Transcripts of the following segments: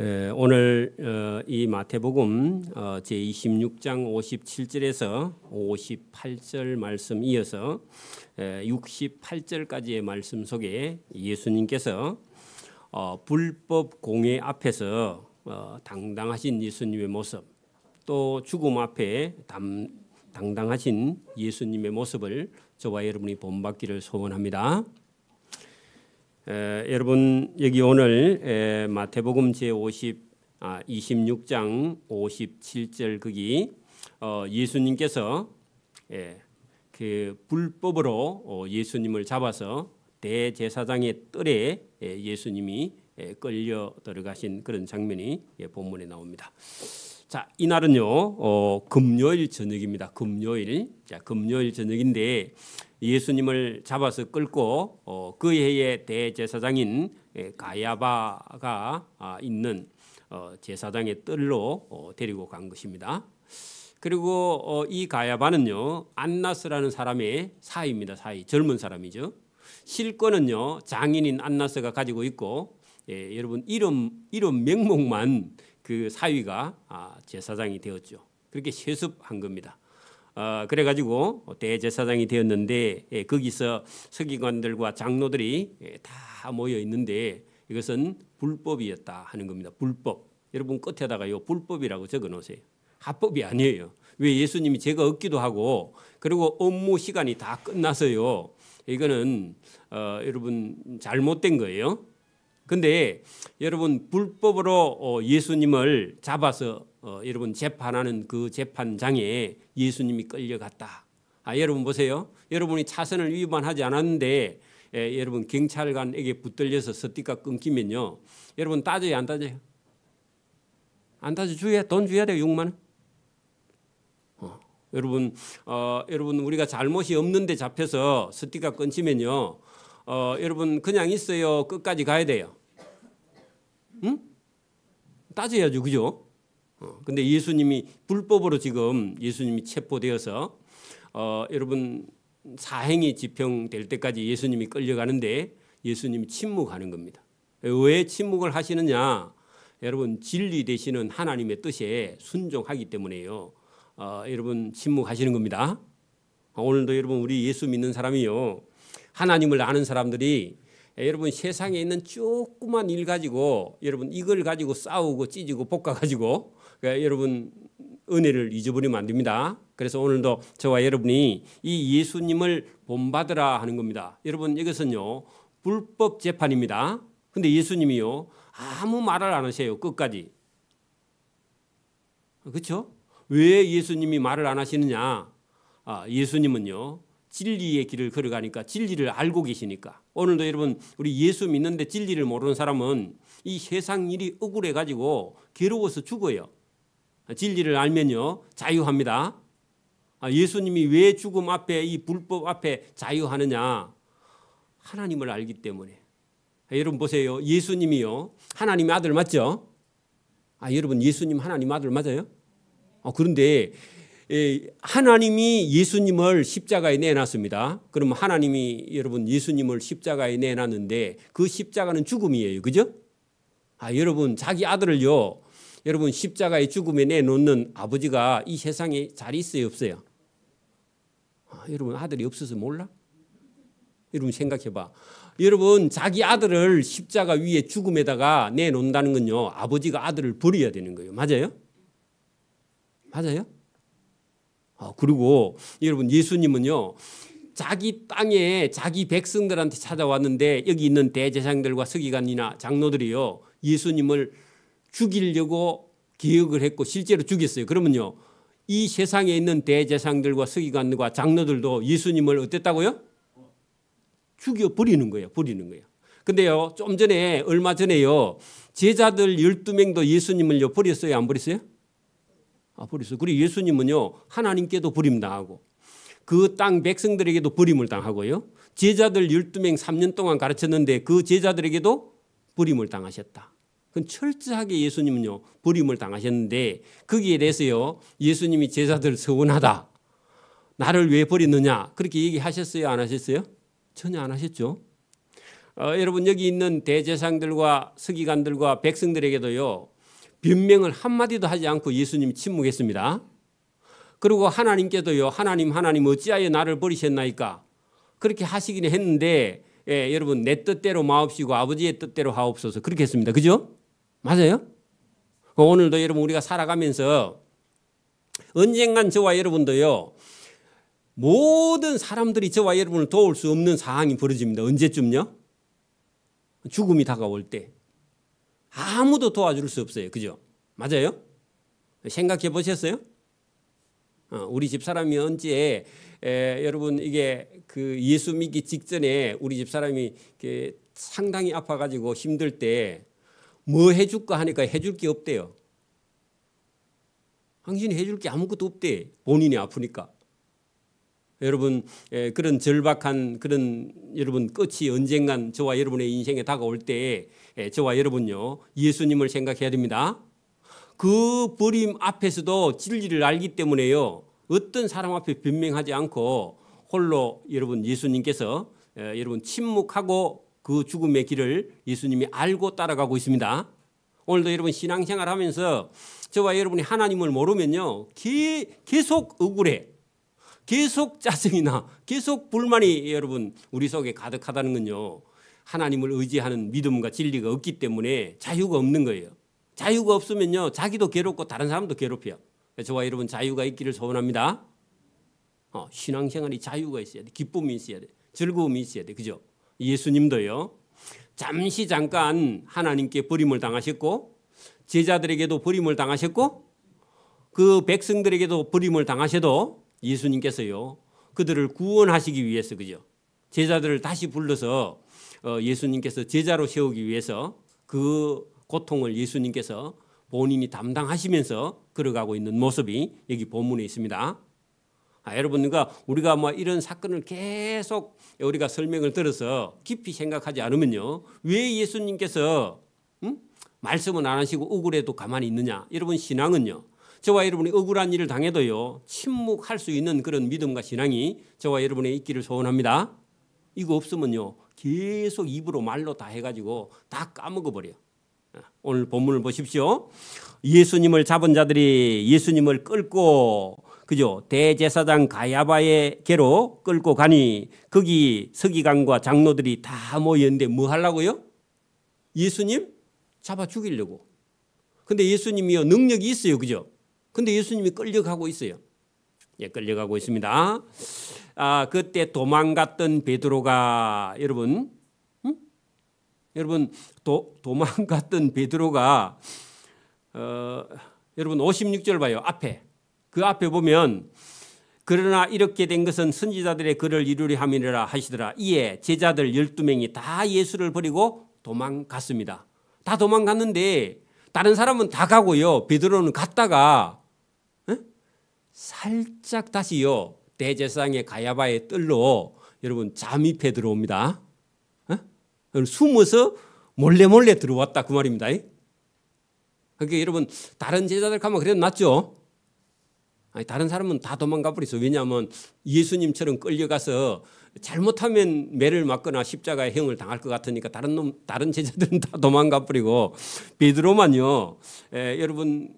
오늘 이 마태복음 제26장 57절에서 58절 말씀 이어서 68절까지의 말씀 속에 예수님께서 불법 공회 앞에서 당당하신 예수님의 모습, 또 죽음 앞에 당당하신 예수님의 모습을 저와 여러분이 본받기를 소원합니다. 여러분 여기 오늘 마태복음 제26장 57절 거기 예수님께서 그 불법으로 예수님을 잡아서 대제사장의 뜰에 예수님이 끌려 들어가신 그런 장면이 본문에 나옵니다. 자, 이날은요 금요일 저녁입니다. 금요일 저녁인데 예수님을 잡아서 끌고 그 해의 대제사장인 가야바가 있는 제사장의 뜰로 데리고 간 것입니다. 그리고 이 가야바는요 안나스라는 사람의 사위입니다. 사위, 젊은 사람이죠. 실권은요 장인인 안나스가 가지고 있고, 여러분 이름 명목만 그 사위가 제사장이 되었죠. 그렇게 세습한 겁니다. 그래가지고 대제사장이 되었는데 거기서 서기관들과 장로들이 다 모여 있는데 이것은 불법이었다 하는 겁니다. 불법. 여러분 끝에다가요 불법이라고 적어 놓으세요. 합법이 아니에요. 왜? 예수님이 죄가 없기도 하고, 그리고 업무 시간이 다 끝나서요. 이거는 여러분 잘못된 거예요. 근데 여러분 불법으로 예수님을 잡아서 여러분 재판하는 그 재판장에 예수님이 끌려갔다. 여러분 보세요. 여러분이 차선을 위반하지 않았는데 여러분 경찰관에게 붙들려서 서띠가 끊기면요. 여러분 따져요, 안 따져요? 안 따져 돈 줘야 돼요. 6만 원. 여러분 우리가 잘못이 없는데 잡혀서 서띠가 끊기면요. 여러분 그냥 있어요? 끝까지 가야 돼요? 응? 따져야죠, 그죠? 근데 예수님이 불법으로 지금 예수님이 체포되어서 여러분 사행이 집행될 때까지 예수님이 끌려가는데 예수님이 침묵하는 겁니다. 왜 침묵을 하시느냐? 여러분 진리 되시는 하나님의 뜻에 순종하기 때문에요. 여러분 침묵하시는 겁니다. 오늘도 여러분 우리 예수 믿는 사람이요, 하나님을 아는 사람들이 여러분 세상에 있는 조그만 일 가지고 여러분 이걸 가지고 싸우고 찢고 볶아가지고 여러분 은혜를 잊어버리면 안 됩니다. 그래서 오늘도 저와 여러분이 이 예수님을 본받으라 하는 겁니다. 여러분 이것은요 불법 재판입니다. 근데 예수님이요 아무 말을 안 하세요. 끝까지. 그렇죠? 왜 예수님이 말을 안 하시느냐? 예수님은요 진리의 길을 걸어가니까, 진리를 알고 계시니까. 오늘도 여러분 우리 예수 믿는데 진리를 모르는 사람은 이 세상 일이 억울해 가지고 괴로워서 죽어요. 진리를 알면요 자유합니다. 예수님이 왜 죽음 앞에 이 불법 앞에 자유하느냐? 하나님을 알기 때문에. 여러분 보세요. 예수님이요 하나님의 아들 맞죠? 여러분 예수님 하나님 아들 맞아요? 그런데 하나님이 예수님을 십자가에 내놨습니다. 그러면 하나님이 여러분 예수님을 십자가에 내놨는데 그 십자가는 죽음이에요. 그죠? 여러분 자기 아들을요 여러분 십자가의 죽음에 내놓는 아버지가 이 세상에 잘 있어요, 없어요? 여러분 아들이 없어서 몰라? 여러분 생각해봐. 여러분 자기 아들을 십자가 위에 죽음에다가 내놓는다는 건요 아버지가 아들을 버려야 되는 거예요. 맞아요? 맞아요? 그리고 여러분 예수님은요 자기 땅에 자기 백성들한테 찾아왔는데 여기 있는 대제사장들과 서기관이나 장로들이요 예수님을 죽이려고 계획을 했고 실제로 죽였어요. 그러면요 이 세상에 있는 대제사장들과 서기관들과 장로들도 예수님을 어땠다고요? 죽여버리는 거예요. 버리는 거예요. 근데요 좀 전에 얼마 전에요 제자들 12명도 예수님을요 버렸어요, 안 버렸어요? 버렸어요. 그리고 예수님은요 하나님께도 버림당하고 그 땅 백성들에게도 버림을 당하고요 제자들 12명 3년 동안 가르쳤는데 그 제자들에게도 버림을 당하셨다. 그건 철저하게 예수님은요 버림을 당하셨는데 거기에 대해서요 예수님이 제자들 서운하다, 나를 왜 버렸느냐 그렇게 얘기하셨어요, 안 하셨어요? 전혀 안 하셨죠. 여러분 여기 있는 대제사장들과 서기관들과 백성들에게도요 변명을 한마디도 하지 않고 예수님이 침묵했습니다. 그리고 하나님께도요 하나님 어찌하여 나를 버리셨나이까 그렇게 하시기는 했는데 여러분 내 뜻대로 마옵시고 아버지의 뜻대로 하옵소서 그렇게 했습니다. 그죠? 맞아요? 오늘도 여러분 우리가 살아가면서 언젠간 저와 여러분도요 모든 사람들이 저와 여러분을 도울 수 없는 상황이 벌어집니다. 언제쯤요? 죽음이 다가올 때 아무도 도와줄 수 없어요. 그죠? 맞아요? 생각해 보셨어요? 우리 집 사람이 언제 여러분 이게 그 예수 믿기 직전에 우리 집 사람이 상당히 아파가지고 힘들 때 뭐 해줄까 하니까 해줄 게 없대요. 당신이 해줄 게 아무것도 없대. 본인이 아프니까. 여러분 그런 절박한 그런 여러분 끝이 언젠간 저와 여러분의 인생에 다가올 때 저와 여러분요 예수님을 생각해야 됩니다. 그 버림 앞에서도 진리를 알기 때문에요 어떤 사람 앞에 변명하지 않고 홀로 여러분 예수님께서 여러분 침묵하고 그 죽음의 길을 예수님이 알고 따라가고 있습니다. 오늘도 여러분 신앙생활 하면서 저와 여러분이 하나님을 모르면요 계속 억울해. 계속 짜증이 나. 계속 불만이 여러분 우리 속에 가득하다는 건요. 하나님을 의지하는 믿음과 진리가 없기 때문에 자유가 없는 거예요. 자유가 없으면요. 자기도 괴롭고 다른 사람도 괴롭혀요. 저와 여러분 자유가 있기를 소원합니다. 신앙생활이 자유가 있어야 돼. 기쁨이 있어야 돼. 즐거움이 있어야 돼. 그죠? 예수님도요. 잠깐 하나님께 버림을 당하셨고 제자들에게도 버림을 당하셨고 그 백성들에게도 버림을 당하셔도 예수님께서요 그들을 구원하시기 위해서 그죠 제자들을 다시 불러서 예수님께서 제자로 세우기 위해서 그 고통을 예수님께서 본인이 담당하시면서 걸어가고 있는 모습이 여기 본문에 있습니다. 여러분 우리가 뭐 이런 사건을 계속 우리가 설명을 들어서 깊이 생각하지 않으면요 왜 예수님께서 말씀은 안 하시고 억울해도 가만히 있느냐. 여러분 신앙은요 저와 여러분이 억울한 일을 당해도요 침묵할 수 있는 그런 믿음과 신앙이 저와 여러분의 있기를 소원합니다. 이거 없으면요 계속 입으로 말로 다 해가지고 다 까먹어버려요. 오늘 본문을 보십시오. 예수님을 잡은 자들이 예수님을 끌고 그죠 대제사장 가야바에게로 끌고 가니 거기 서기관과 장로들이 다 모였는데 뭐 하려고요? 예수님 잡아 죽이려고. 근데 예수님이요 능력이 있어요. 그죠? 근데 예수님이 끌려가고 있어요. 끌려가고 있습니다. 그때 도망갔던 베드로가 여러분 도망갔던 베드로가 여러분 56절 봐요. 그 앞에 보면 그러나 이렇게 된 것은 선지자들의 글을 이루려 함이라 하시더라. 이에 제자들 12명이 다 예수를 버리고 도망갔습니다. 다 도망갔는데 다른 사람은 다 가고요. 베드로는 갔다가 살짝 다시요 대제사장의 가야바의 뜰로 여러분 잠입해 들어옵니다. 숨어서 몰래 들어왔다 그 말입니다. 그러니까 여러분 다른 제자들 가면 그래도 낫죠. 다른 사람은 다 도망가 버렸어. 왜냐하면 예수님처럼 끌려가서 잘못하면 매를 맞거나 십자가의 형을 당할 것 같으니까 다른 제자들은 다 도망가 버리고 베드로만요. 여러분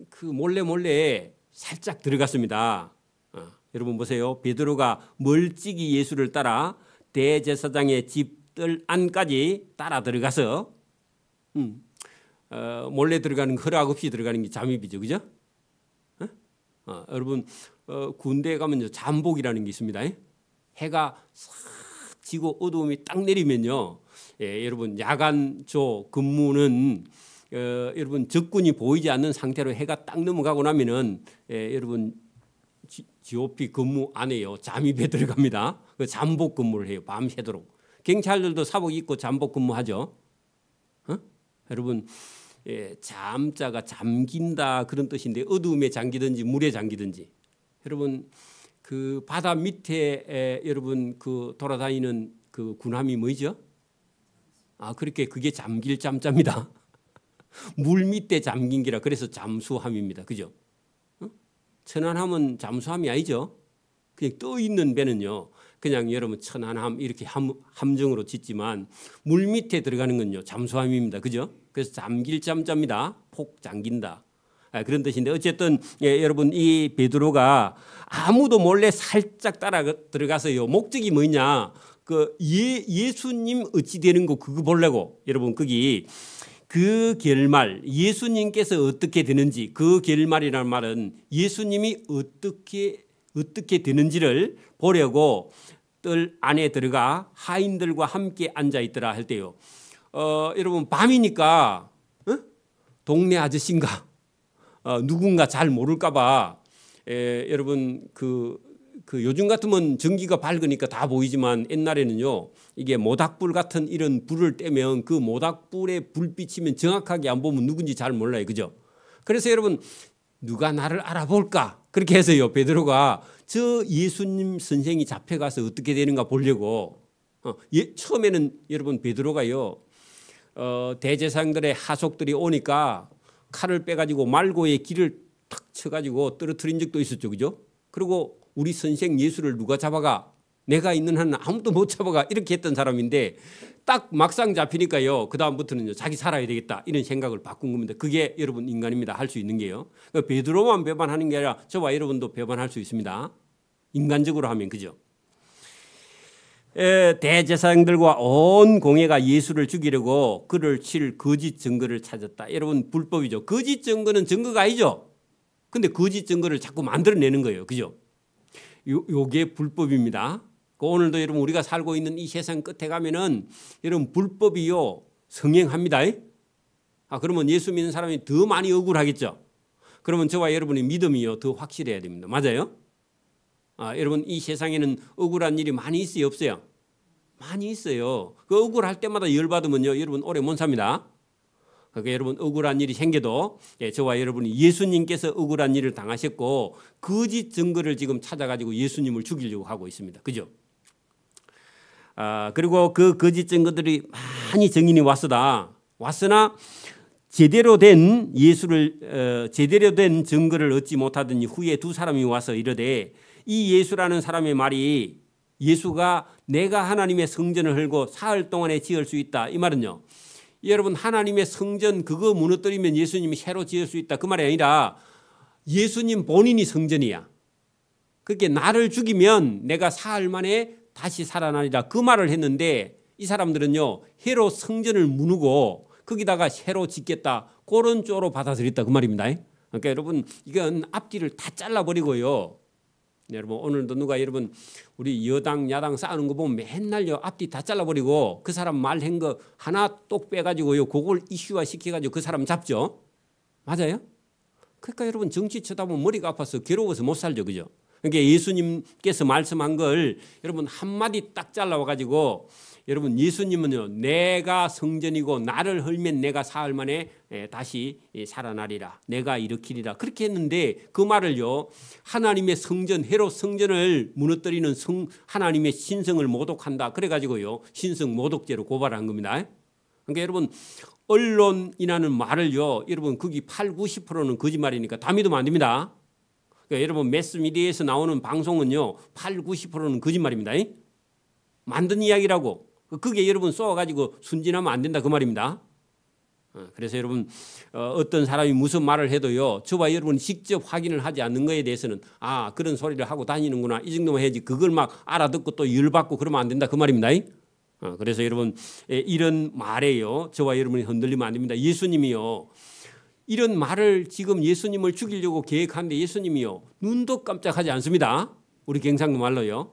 그 몰래 살짝 들어갔습니다. 여러분 보세요. 베드로가 멀찍이 예수를 따라 대제사장의 집 뜰 안까지 따라 들어가서 몰래 들어가는 허락 없이 들어가는 게 잠입이죠. 그죠? 여러분 군대에 가면 잠복이라는 게 있습니다. 해가 싹 지고 어두움이 딱 내리면요. 여러분 야간조 근무는 여러분 적군이 보이지 않는 상태로 해가 딱 넘어가고 나면은 여러분 GOP 근무 안에요. 잠입에 들어갑니다. 그 잠복 근무를 해요. 밤새도록. 경찰들도 사복 입고 잠복 근무하죠. 여러분 잠자가 잠긴다 그런 뜻인데 어두움에 잠기든지 물에 잠기든지 여러분 그 바다 밑에 여러분 그 돌아다니는 그 군함이 뭐죠? 그렇게 그게 잠길 잠자입니다. 물 밑에 잠긴 기라 그래서 잠수함입니다. 그죠? 천안함은 잠수함이 아니죠. 그냥 떠 있는 배는요 그냥 여러분 천안함 이렇게 함정으로 짓지만 물 밑에 들어가는 건요 잠수함입니다. 그죠? 그래서 잠길 잠자입니다. 폭 잠긴다. 그런 뜻인데 어쨌든 여러분 이 베드로가 아무도 몰래 살짝 따라 들어가서요. 목적이 뭐냐? 그 예수님 어찌 되는 거 그거 보려고 여러분 거기 그 결말 예수님께서 어떻게 되는지 그 결말이라는 말은 예수님이 어떻게 되는지를 보려고 뜰 안에 들어가 하인들과 함께 앉아 있더라 할 때요. 여러분 밤이니까 동네 아저씨인가 누군가 잘 모를까 봐 여러분 그 요즘 같으면 전기가 밝으니까 다 보이지만 옛날에는요 이게 모닥불 같은 이런 불을 떼면 그 모닥불에 불 비치면 정확하게 안 보면 누군지 잘 몰라요. 그죠? 그래서 여러분 누가 나를 알아볼까 그렇게 해서요 베드로가 저 예수님 선생이 잡혀가서 어떻게 되는가 보려고 처음에는 여러분 베드로가요 대제사장들의 하속들이 오니까 칼을 빼가지고 말고의 길을 탁 쳐가지고 떨어뜨린 적도 있었죠. 그죠? 그리고 우리 선생 예수를 누가 잡아가? 내가 있는 한은 아무도 못 잡아가 이렇게 했던 사람인데 딱 막상 잡히니까요 그 다음부터는 자기 살아야 되겠다 이런 생각을 바꾼 겁니다. 그게 여러분 인간입니다. 할 수 있는 게요. 베드로만 배반하는 게 아니라 저와 여러분도 배반할 수 있습니다. 인간적으로 하면 그죠. 대제사장들과 온 공회가 예수를 죽이려고 그를 칠 거짓 증거를 찾았다. 여러분 불법이죠. 거짓 증거는 증거가 아니죠. 근데 거짓 증거를 자꾸 만들어내는 거예요. 그죠? 요게 불법입니다. 오늘도 여러분 우리가 살고 있는 이 세상 끝에 가면은 여러분 불법이요 성행합니다. 그러면 예수 믿는 사람이 더 많이 억울하겠죠. 그러면 저와 여러분의 믿음이요 더 확실해야 됩니다. 맞아요? 여러분 이 세상에는 억울한 일이 많이 있어요 없어요? 많이 있어요. 그 억울할 때마다 열받으면요 여러분 오래 못 삽니다. 그러니까 여러분 억울한 일이 생겨도 저와 여러분이 예수님께서 억울한 일을 당하셨고 거짓 증거를 지금 찾아가지고 예수님을 죽이려고 하고 있습니다. 그죠? 그리고 그 거짓 증거들이 많이 증인이 왔으나 제대로 된 제대로 된 증거를 얻지 못하더니 후에 두 사람이 와서 이르되 이 예수라는 사람의 말이 예수가 내가 하나님의 성전을 헐고 사흘 동안에 지을 수 있다. 이 말은요. 여러분 하나님의 성전 그거 무너뜨리면 예수님이 새로 지을 수 있다. 그 말이 아니라 예수님 본인이 성전이야. 그렇게 나를 죽이면 내가 사흘 만에 다시 살아나리라. 그 말을 했는데 이 사람들은요. 해로 성전을 무누고 거기다가 새로 짓겠다. 그런 쪽으로 받아들였다. 그 말입니다. 그러니까 여러분 이건 앞뒤를 다 잘라버리고요. 여러분 오늘도 누가 여러분 우리 여당 야당 싸우는 거 보면 맨날요 앞뒤 다 잘라버리고 그 사람 말한 거 하나 똑 빼가지고요 그걸 이슈화 시켜가지고 그 사람 잡죠. 맞아요? 그러니까 여러분 정치 쳐다보면 머리가 아파서 괴로워서 못 살죠. 그죠? 그러니까 예수님께서 말씀한 걸 여러분 한마디 딱 잘라와가지고 여러분 예수님은요 내가 성전이고 나를 헐면 내가 사흘 만에 다시 살아나리라. 내가 일으키리라. 그렇게 했는데 그 말을요 하나님의 성전 헤롯 성전을 무너뜨리는 하나님의 신성을 모독한다. 그래가지고요 신성 모독죄로 고발한 겁니다. 그러니까 여러분 언론이라는 말을요 여러분 거기 80~90%는 거짓말이니까 다 믿으면 안 됩니다. 그러니까 여러분 매스미디어에서 나오는 방송은요 80~90%는 거짓말입니다. 만든 이야기라고. 그게 여러분 쏘아가지고 순진하면 안 된다 그 말입니다. 그래서 여러분 어떤 사람이 무슨 말을 해도요 저와 여러분 직접 확인을 하지 않는 거에 대해서는 그런 소리를 하고 다니는구나 이 정도만 해야지 그걸 막 알아듣고 또 열받고 그러면 안 된다 그 말입니다. 그래서 여러분 이런 말에요 저와 여러분이 흔들리면 안 됩니다. 예수님이요 이런 말을 지금 예수님을 죽이려고 계획하는데 예수님이요 눈도 깜짝하지 않습니다. 우리 경상도 말로요.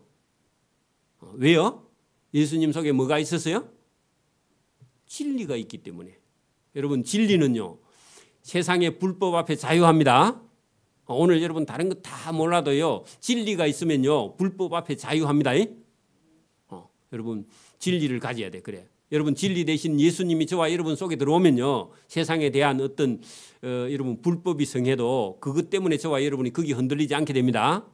왜요? 예수님 속에 뭐가 있었어요? 진리가 있기 때문에. 여러분 진리는요 세상의 불법 앞에 자유합니다. 오늘 여러분 다른 거 다 몰라도요 진리가 있으면요 불법 앞에 자유합니다. 여러분 진리를 가져야 돼. 그래. 여러분 진리 대신 예수님이 저와 여러분 속에 들어오면요 세상에 대한 어떤 여러분 불법이 성해도 그것 때문에 저와 여러분이 거기 흔들리지 않게 됩니다.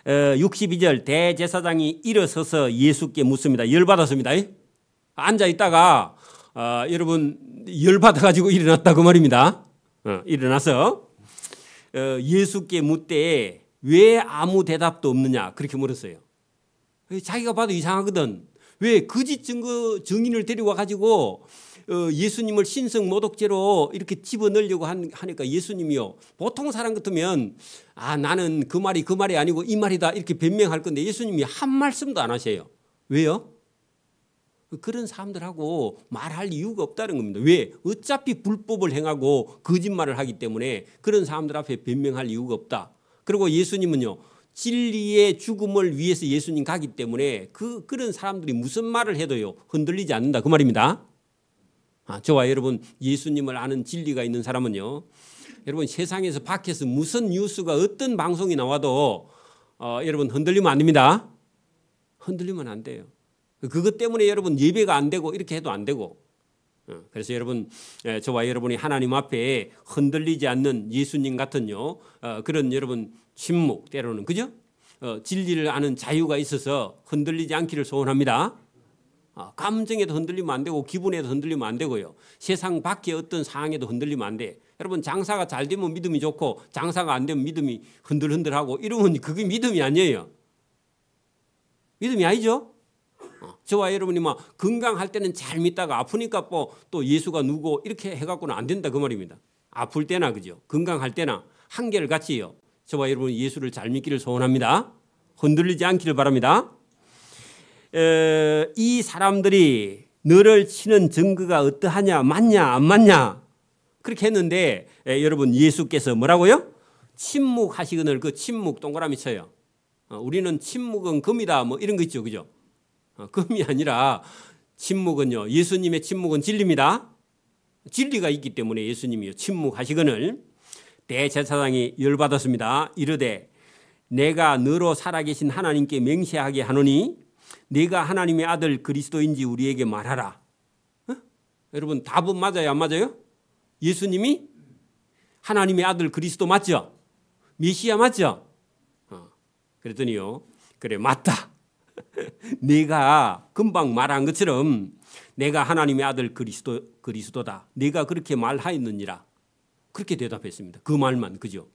62절 대제사장이 일어서서 예수께 묻습니다. 열받았습니다. 앉아 있다가 여러분 열받아가지고 일어났다 그 말입니다. 일어나서 예수께 묻되 왜 아무 대답도 없느냐 그렇게 물었어요. 자기가 봐도 이상하거든. 왜 거짓 증인을 데려와 가지고 예수님을 신성 모독죄로 이렇게 집어넣으려고 하니까 예수님이요. 보통 사람 같으면 나는 그 말이 아니고 이 말이다 이렇게 변명할 건데 예수님이 한 말씀도 안 하세요. 왜요? 그런 사람들하고 말할 이유가 없다는 겁니다. 왜? 어차피 불법을 행하고 거짓말을 하기 때문에 그런 사람들 앞에 변명할 이유가 없다. 그리고 예수님은요. 진리의 죽음을 위해서 예수님 가기 때문에 그런 사람들이 무슨 말을 해도요. 흔들리지 않는다. 그 말입니다. 저와 여러분 예수님을 아는 진리가 있는 사람은요. 여러분 세상에서 밖에서 무슨 뉴스가 어떤 방송이 나와도 여러분 흔들리면 안 됩니다. 흔들리면 안 돼요. 그것 때문에 여러분 예배가 안 되고 이렇게 해도 안 되고 그래서 여러분 저와 여러분이 하나님 앞에 흔들리지 않는 예수님 같은요 그런 여러분 침묵 때로는 그죠? 진리를 아는 자유가 있어서 흔들리지 않기를 소원합니다. 감정에도 흔들리면 안 되고 기분에도 흔들리면 안 되고요. 세상 밖의 어떤 상황에도 흔들리면 안 돼. 여러분 장사가 잘 되면 믿음이 좋고 장사가 안 되면 믿음이 흔들흔들하고 이러면 그게 믿음이 아니에요. 믿음이 아니죠? 저와 여러분이 막 건강할 때는 잘 믿다가 아프니까 또 예수가 누구 이렇게 해갖고는 안 된다 그 말입니다. 아플 때나 그죠? 건강할 때나 한결 같이요. 저와 여러분 예수를 잘 믿기를 소원합니다. 흔들리지 않기를 바랍니다. 이 사람들이 너를 치는 증거가 어떠하냐 맞냐 안 맞냐 그렇게 했는데 여러분 예수께서 뭐라고요? 침묵하시거늘 그 침묵 동그라미 쳐요. 우리는 침묵은 금이다 뭐 이런 거 있죠. 그죠? 금이 아니라 침묵은요. 예수님의 침묵은 진리입니다. 진리가 있기 때문에 예수님이 침묵하시거늘 대제사장이 열받았습니다. 이르되 내가 너로 살아계신 하나님께 맹세하게 하노니 네가 하나님의 아들 그리스도인지 우리에게 말하라. 여러분 답은 맞아요 안 맞아요? 예수님이 하나님의 아들 그리스도 맞죠? 메시아 맞죠? 그랬더니요. 그래 맞다. 네가 금방 말한 것처럼 내가 하나님의 아들 그리스도다. 네가 그렇게 말하였느니라. 그렇게 대답했습니다. 그 말만 그죠?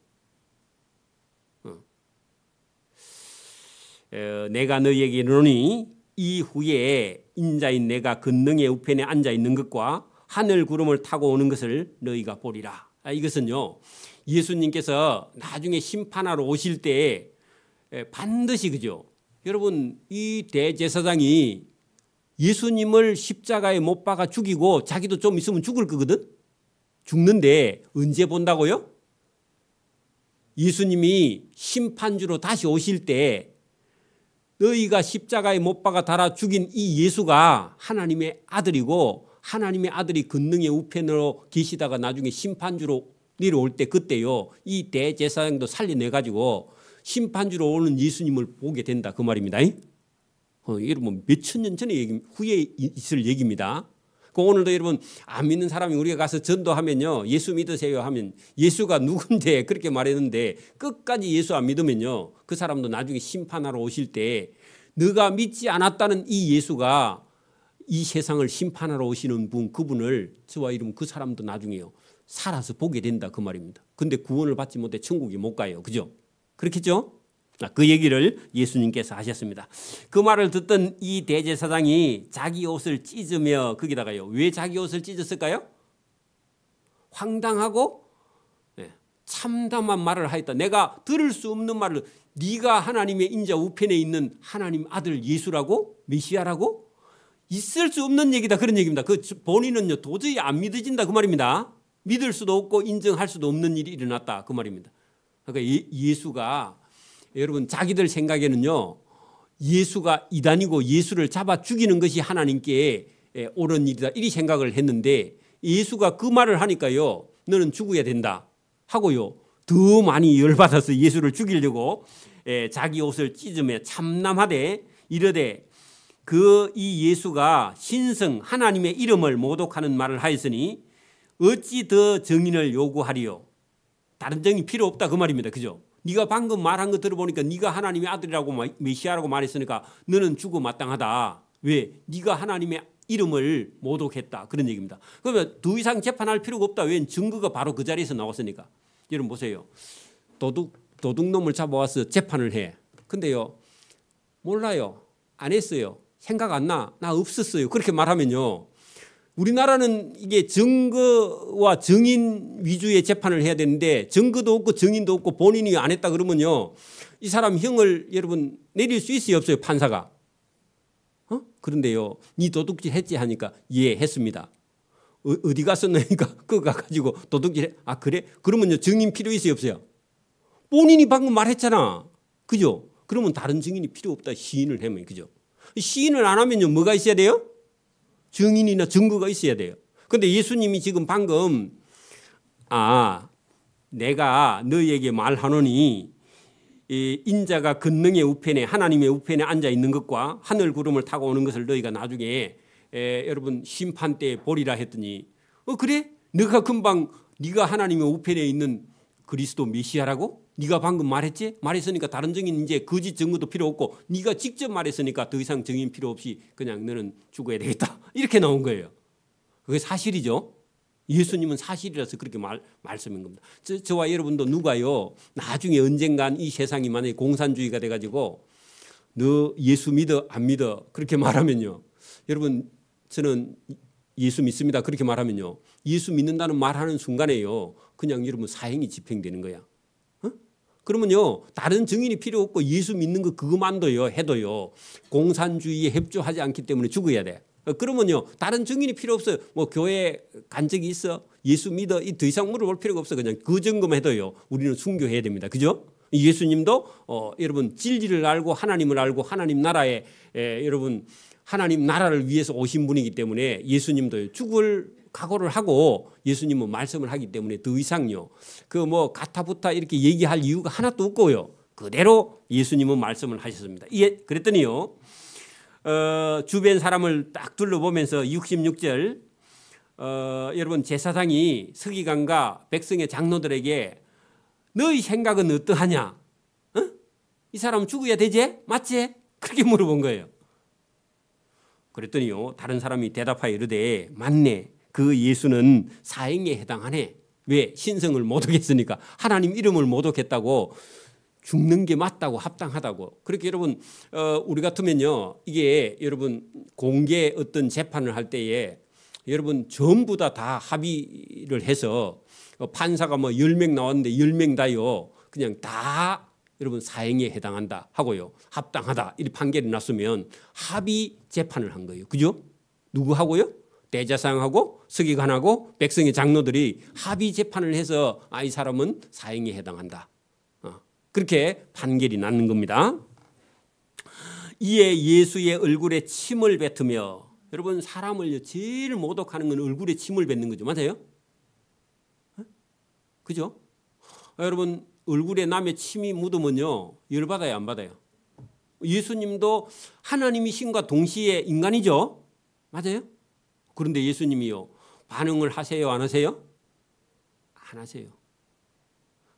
내가 너희에게 이르노니 이후에 인자인 내가 권능의 우편에 앉아 있는 것과 하늘 구름을 타고 오는 것을 너희가 보리라. 이것은요 예수님께서 나중에 심판하러 오실 때 반드시 그죠? 여러분 이 대제사장이 예수님을 십자가에 못 박아 죽이고 자기도 좀 있으면 죽을 거거든. 죽는데 언제 본다고요? 예수님이 심판주로 다시 오실 때 너희가 십자가에 못 박아 달아 죽인 이 예수가 하나님의 아들이고 하나님의 아들이 권능의 우편으로 계시다가 나중에 심판주로 내려올 때 그때요 이 대제사장도 살려내가지고 심판주로 오는 예수님을 보게 된다 그 말입니다. 여러분 몇천 년 전에 후에 있을 얘기입니다. 오늘도 여러분 안 믿는 사람이 우리가 가서 전도하면요 예수 믿으세요 하면 예수가 누군데 그렇게 말했는데 끝까지 예수 안 믿으면요 그 사람도 나중에 심판하러 오실 때 너가 믿지 않았다는 이 예수가 이 세상을 심판하러 오시는 분 그분을 저와 이러면 그 사람도 나중에요 살아서 보게 된다 그 말입니다. 근데 구원을 받지 못해 천국에 못 가요. 그죠? 그렇겠죠? 그 얘기를 예수님께서 하셨습니다. 그 말을 듣던 이 대제사장이 자기 옷을 찢으며 거기다가요. 왜 자기 옷을 찢었을까요? 황당하고 참담한 말을 하였다. 내가 들을 수 없는 말을 네가 하나님의 인자 우편에 있는 하나님 아들 예수라고? 메시아라고? 있을 수 없는 얘기다 그런 얘기입니다. 그 본인은요 도저히 안 믿어진다 그 말입니다. 믿을 수도 없고 인정할 수도 없는 일이 일어났다 그 말입니다. 그러니까 예수가 여러분 자기들 생각에는요 예수가 이단이고 예수를 잡아 죽이는 것이 하나님께 옳은 일이다 이리 생각을 했는데 예수가 그 말을 하니까요 너는 죽어야 된다 하고요 더 많이 열받아서 예수를 죽이려고 자기 옷을 찢으며 참남하되 이르되 이 예수가 신성 하나님의 이름을 모독하는 말을 하였으니 어찌 더 증인을 요구하리요. 다른 증인 필요 없다 그 말입니다. 그죠? 네가 방금 말한 거 들어보니까 네가 하나님의 아들이라고 메시아라고 말했으니까 너는 죽어 마땅하다. 왜? 네가 하나님의 이름을 모독했다. 그런 얘기입니다. 그러면 더 이상 재판할 필요가 없다. 왜? 증거가 바로 그 자리에서 나왔으니까. 여러분 보세요. 도둑 도둑놈을 잡아와서 재판을 해. 근데요, 몰라요. 안 했어요. 생각 안 나. 나 없었어요. 그렇게 말하면요, 우리나라는 이게 증거와 증인 위주의 재판을 해야 되는데 증거도 없고 증인도 없고 본인이 안 했다 그러면요, 이 사람 형을 여러분 내릴 수 있어요, 없어요, 판사가? 그런데요, 니 도둑질 했지 하니까 예, 했습니다. 어디 갔었나니까 그거 가지고 도둑질 해. 아, 그래? 그러면요, 증인 필요 있어요, 없어요? 본인이 방금 말했잖아. 그죠? 그러면 다른 증인이 필요 없다 시인을 하면, 그죠? 시인을 안 하면요, 뭐가 있어야 돼요? 증인이나 증거가 있어야 돼요. 그런데 예수님이 지금 방금 내가 너희에게 말하노니 이 인자가 권능의 우편에 하나님의 우편에 앉아 있는 것과 하늘 구름을 타고 오는 것을 너희가 나중에 여러분 심판 때 보리라 했더니 그래? 너가 금방 네가 하나님의 우편에 있는 그리스도 메시아라고? 네가 방금 말했지? 말했으니까 다른 증인 이제 거짓 증거도 필요 없고 네가 직접 말했으니까 더 이상 증인 필요 없이 그냥 너는 죽어야 되겠다. 이렇게 나온 거예요. 그게 사실이죠. 예수님은 사실이라서 그렇게 말씀인 겁니다. 저와 여러분도 누가요, 나중에 언젠간 이 세상이 만약에 공산주의가 돼가지고 너 예수 믿어 안 믿어 그렇게 말하면요, 여러분 저는 예수 믿습니다 그렇게 말하면요, 예수 믿는다는 말하는 순간에요 그냥 여러분 사형이 집행되는 거야. 그러면요, 다른 증인이 필요 없고 예수 믿는 거 그것만도요 해도요 공산주의에 협조하지 않기 때문에 죽어야 돼. 그러면요, 다른 증인이 필요 없어요. 뭐 교회 간 적이 있어? 예수 믿어? 더 이상 물어볼 필요가 없어. 그냥 그 점검 해도요 우리는 순교해야 됩니다. 그죠? 예수님도 여러분 진리를 알고 하나님을 알고 하나님 나라에 여러분 하나님 나라를 위해서 오신 분이기 때문에 예수님도 죽을 각오를 하고 예수님은 말씀을 하기 때문에 더 이상요 그 뭐 가타부타 이렇게 얘기할 이유가 하나도 없고요, 그대로 예수님은 말씀을 하셨습니다. 그랬더니요, 주변 사람을 딱 둘러보면서 66절 여러분 제사장이 서기관과 백성의 장로들에게 너희 생각은 어떠하냐? 이 사람 죽어야 되지? 맞지? 그렇게 물어본 거예요. 그랬더니요, 다른 사람이 대답하여 이르되 맞네. 그 예수는 사형에 해당하네. 왜? 신성을 모독했으니까. 하나님 이름을 모독했다고 죽는 게 맞다고 합당하다고. 그렇게 여러분 우리 같으면요, 이게 여러분 공개 어떤 재판을 할 때에 여러분 전부 다 합의를 해서 판사가 뭐 10명 나왔는데 10명 다요 그냥 다 여러분 사형에 해당한다 하고요 합당하다 이렇게 판결이 났으면 합의 재판을 한 거예요. 그죠? 누구하고요? 대제사장하고 서기관하고 백성의 장로들이 합의 재판을 해서 이 사람은 사형에 해당한다. 그렇게 판결이 나는 겁니다. 이에 예수의 얼굴에 침을 뱉으며, 여러분 사람을 제일 모독하는 건 얼굴에 침을 뱉는 거죠. 맞아요? 그죠? 여러분 얼굴에 남의 침이 묻으면요 열받아요 안 받아요? 예수님도 하나님이신과 동시에 인간이죠. 맞아요? 그런데 예수님이요 반응을 하세요 안 하세요? 안 하세요.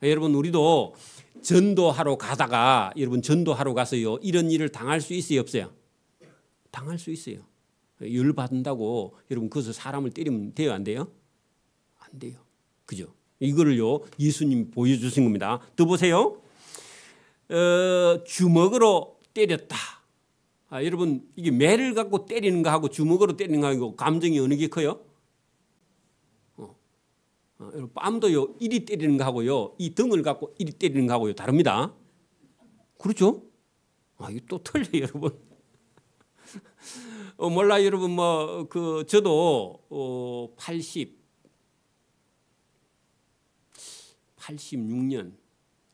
여러분 우리도 전도하러 가다가 여러분 전도하러 가서요 이런 일을 당할 수 있어요 없어요? 당할 수 있어요. 열받는다고 여러분 거기서 사람을 때리면 돼요 안 돼요? 안 돼요. 그죠? 이거를요 예수님이 보여주신 겁니다. 더 보세요. 주먹으로 때렸다. 여러분 이게 매를 갖고 때리는 거하고 주먹으로 때리는 거하고 감정이 어느 게 커요? 뺨도요 이리 때리는 거하고요 이 등을 갖고 이리 때리는 거하고요 다릅니다. 그렇죠? 이거 또 틀려요 여러분. 몰라 여러분 뭐 저도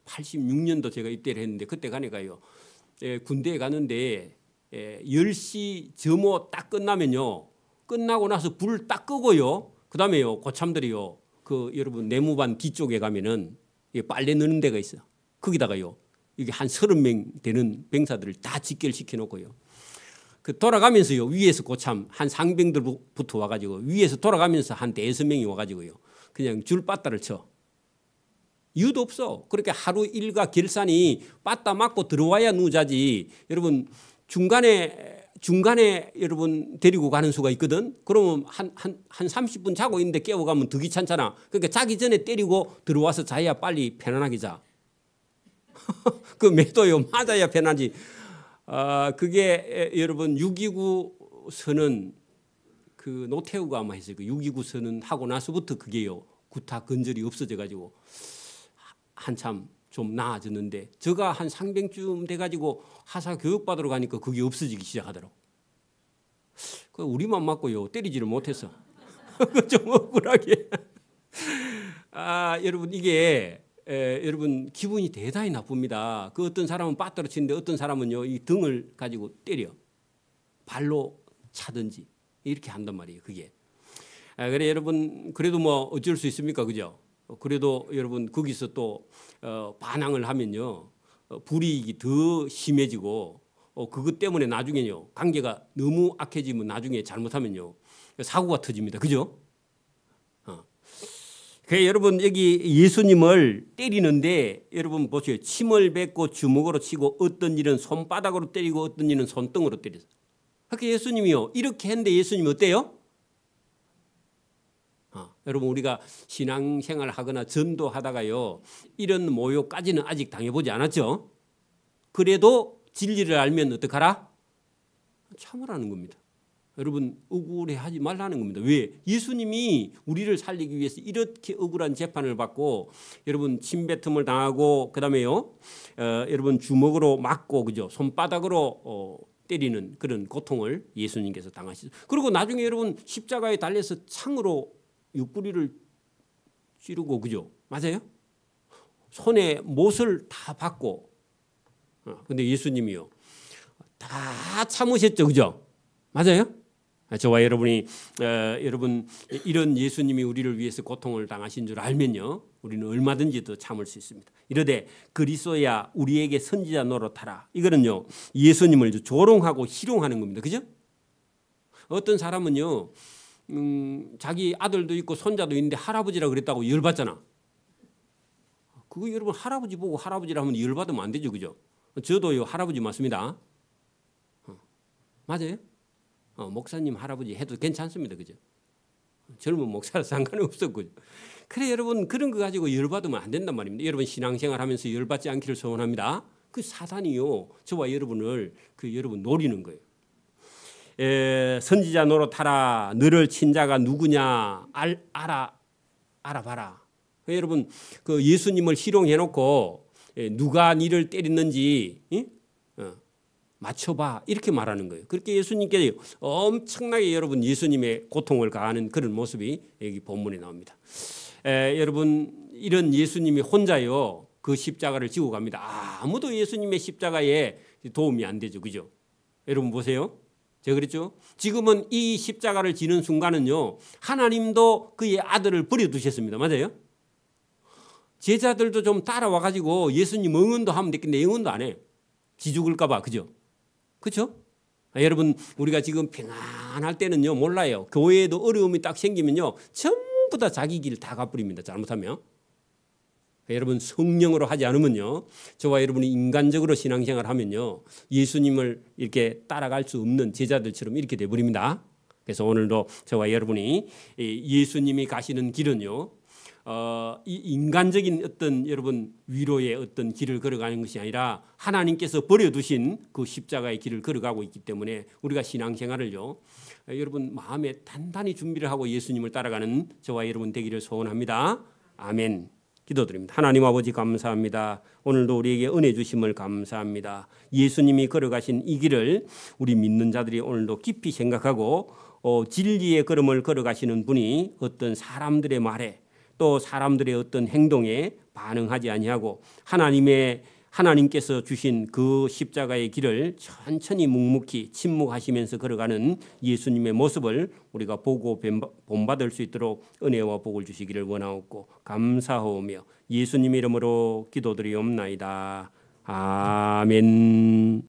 86년도 제가 입대를 했는데 그때 가니까요 군대에 갔는데 10시 점호 딱 끝나면요 끝나고 나서 불을 딱 끄고요 그 다음에요 고참들이요 여러분 내무반 뒤쪽에 가면은 빨래 넣는 데가 있어. 거기다가요 이게 한 30명 되는 병사들을 다 직결시켜 놓고요 돌아가면서요 위에서 고참 한 상병들부터 와가지고 위에서 돌아가면서 한 5명이 와가지고요 그냥 줄바따를 쳐. 이유도 없어. 그렇게 하루 일과 결산이 빠따 맞고 들어와야 누자지. 여러분 중간에 여러분 데리고 가는 수가 있거든. 그러면 한 30분 자고 있는데 깨워가면 더 귀찮잖아. 그러니까 자기 전에 때리고 들어와서 자야 빨리 편안하게 자. 그 매도요 맞아야 편하지. 그게 여러분 6.29 선언 그 노태우가 아마 했어요. 그 6.29 선언 하고 나서부터 그게요 구타 근절이 없어져 가지고 한참 좀 나아졌는데 제가 한 상병쯤 돼가지고 하사 교육 받으러 가니까 그게 없어지기 시작하더라고. 그 우리만 맞고요 때리지를 못했어. 좀 억울하게. 여러분 이게 여러분 기분이 대단히 나쁩니다. 그 어떤 사람은 빠뜨려 치는데 어떤 사람은요 이 등을 가지고 때려 발로 차든지 이렇게 한단 말이에요. 그게. 그래 여러분 그래도 뭐 어쩔 수 있습니까, 그죠? 그래도 여러분 거기서 또 반항을 하면요 불이익이 더 심해지고 그것 때문에 나중에요 관계가 너무 악해지면 나중에 잘못하면요 사고가 터집니다, 그죠? 그래 여러분 여기 예수님을 때리는데 여러분 보세요. 침을 뱉고 주먹으로 치고 어떤 일은 손바닥으로 때리고 어떤 일은 손등으로 때렸어요. 그러니까 예수님이요 이렇게 했는데 예수님이 어때요? 여러분 우리가 신앙생활 하거나 전도하다가요 이런 모욕까지는 아직 당해보지 않았죠. 그래도 진리를 알면 어떡하라? 참으라는 겁니다. 여러분 억울해하지 말라는 겁니다. 왜? 예수님이 우리를 살리기 위해서 이렇게 억울한 재판을 받고 여러분 침뱉음을 당하고 그다음에요 여러분 주먹으로 맞고 그죠 손바닥으로 때리는 그런 고통을 예수님께서 당하시죠. 그리고 나중에 여러분 십자가에 달려서 창으로 옆구리를 찌르고 그죠? 맞아요? 손에 못을 다 받고 근데 예수님이요 다 참으셨죠, 그죠? 맞아요? 저와 여러분이 여러분 이런 예수님이 우리를 위해서 고통을 당하신 줄 알면요 우리는 얼마든지 더 참을 수 있습니다. 이르되 그리스도야 우리에게 선지자 노릇하라. 이거는요 예수님을 조롱하고 희롱하는 겁니다, 그죠? 어떤 사람은요 자기 아들도 있고 손자도 있는데 할아버지라 그랬다고 열받잖아. 그거 여러분 할아버지 보고 할아버지라 하면 열받으면 안 되죠, 그죠? 저도요 할아버지 맞습니다. 맞아요? 목사님 할아버지 해도 괜찮습니다, 그죠? 젊은 목사라 상관이 없어, 그죠? 그래 여러분 그런 거 가지고 열받으면 안 된단 말입니다. 여러분 신앙생활하면서 열받지 않기를 소원합니다. 그 사단이요 저와 여러분을 여러분 노리는 거예요. 선지자 노릇하라. 너를 친 자가 누구냐 알아봐라. 여러분 그 예수님을 희롱해놓고 누가 니를 때렸는지 맞춰봐 이렇게 말하는 거예요. 그렇게 예수님께 엄청나게 여러분 예수님의 고통을 가하는 그런 모습이 여기 본문에 나옵니다. 여러분 이런 예수님이 혼자요 그 십자가를 지고 갑니다. 아무도 예수님의 십자가에 도움이 안 되죠, 그죠? 여러분 보세요. 제가 그랬죠. 지금은 이 십자가를 지는 순간은요 하나님도 그의 아들을 버려두셨습니다. 맞아요? 제자들도 좀 따라와 가지고 예수님 응원도 하면 됐겠는데 응원도 안 해. 기죽을까 봐, 그죠? 그렇죠? 여러분 우리가 지금 평안할 때는요 몰라요. 교회에도 어려움이 딱 생기면요 전부 다 자기 길 다 가버립니다. 잘못하면. 여러분 성령으로 하지 않으면요 저와 여러분이 인간적으로 신앙생활을 하면요 예수님을 이렇게 따라갈 수 없는 제자들처럼 이렇게 돼버립니다. 그래서 오늘도 저와 여러분이 예수님이 가시는 길은요 이 인간적인 어떤 여러분 위로의 어떤 길을 걸어가는 것이 아니라 하나님께서 버려두신 그 십자가의 길을 걸어가고 있기 때문에 우리가 신앙생활을요 여러분 마음에 단단히 준비를 하고 예수님을 따라가는 저와 여러분 되기를 소원합니다. 아멘. 기도드립니다. 하나님 아버지 감사합니다. 오늘도 우리에게 은혜 주심을 감사합니다. 예수님이 걸어가신 이 길을 우리 믿는 자들이 오늘도 깊이 생각하고 진리의 걸음을 걸어가시는 분이 어떤 사람들의 말에 또 사람들의 어떤 행동에 반응하지 아니하고 하나님께서 주신 그 십자가의 길을 천천히 묵묵히 침묵하시면서 걸어가는 예수님의 모습을 우리가 보고 본받을 수 있도록 은혜와 복을 주시기를 원하옵고 감사하오며 예수님 이름으로 기도드리옵나이다. 아멘.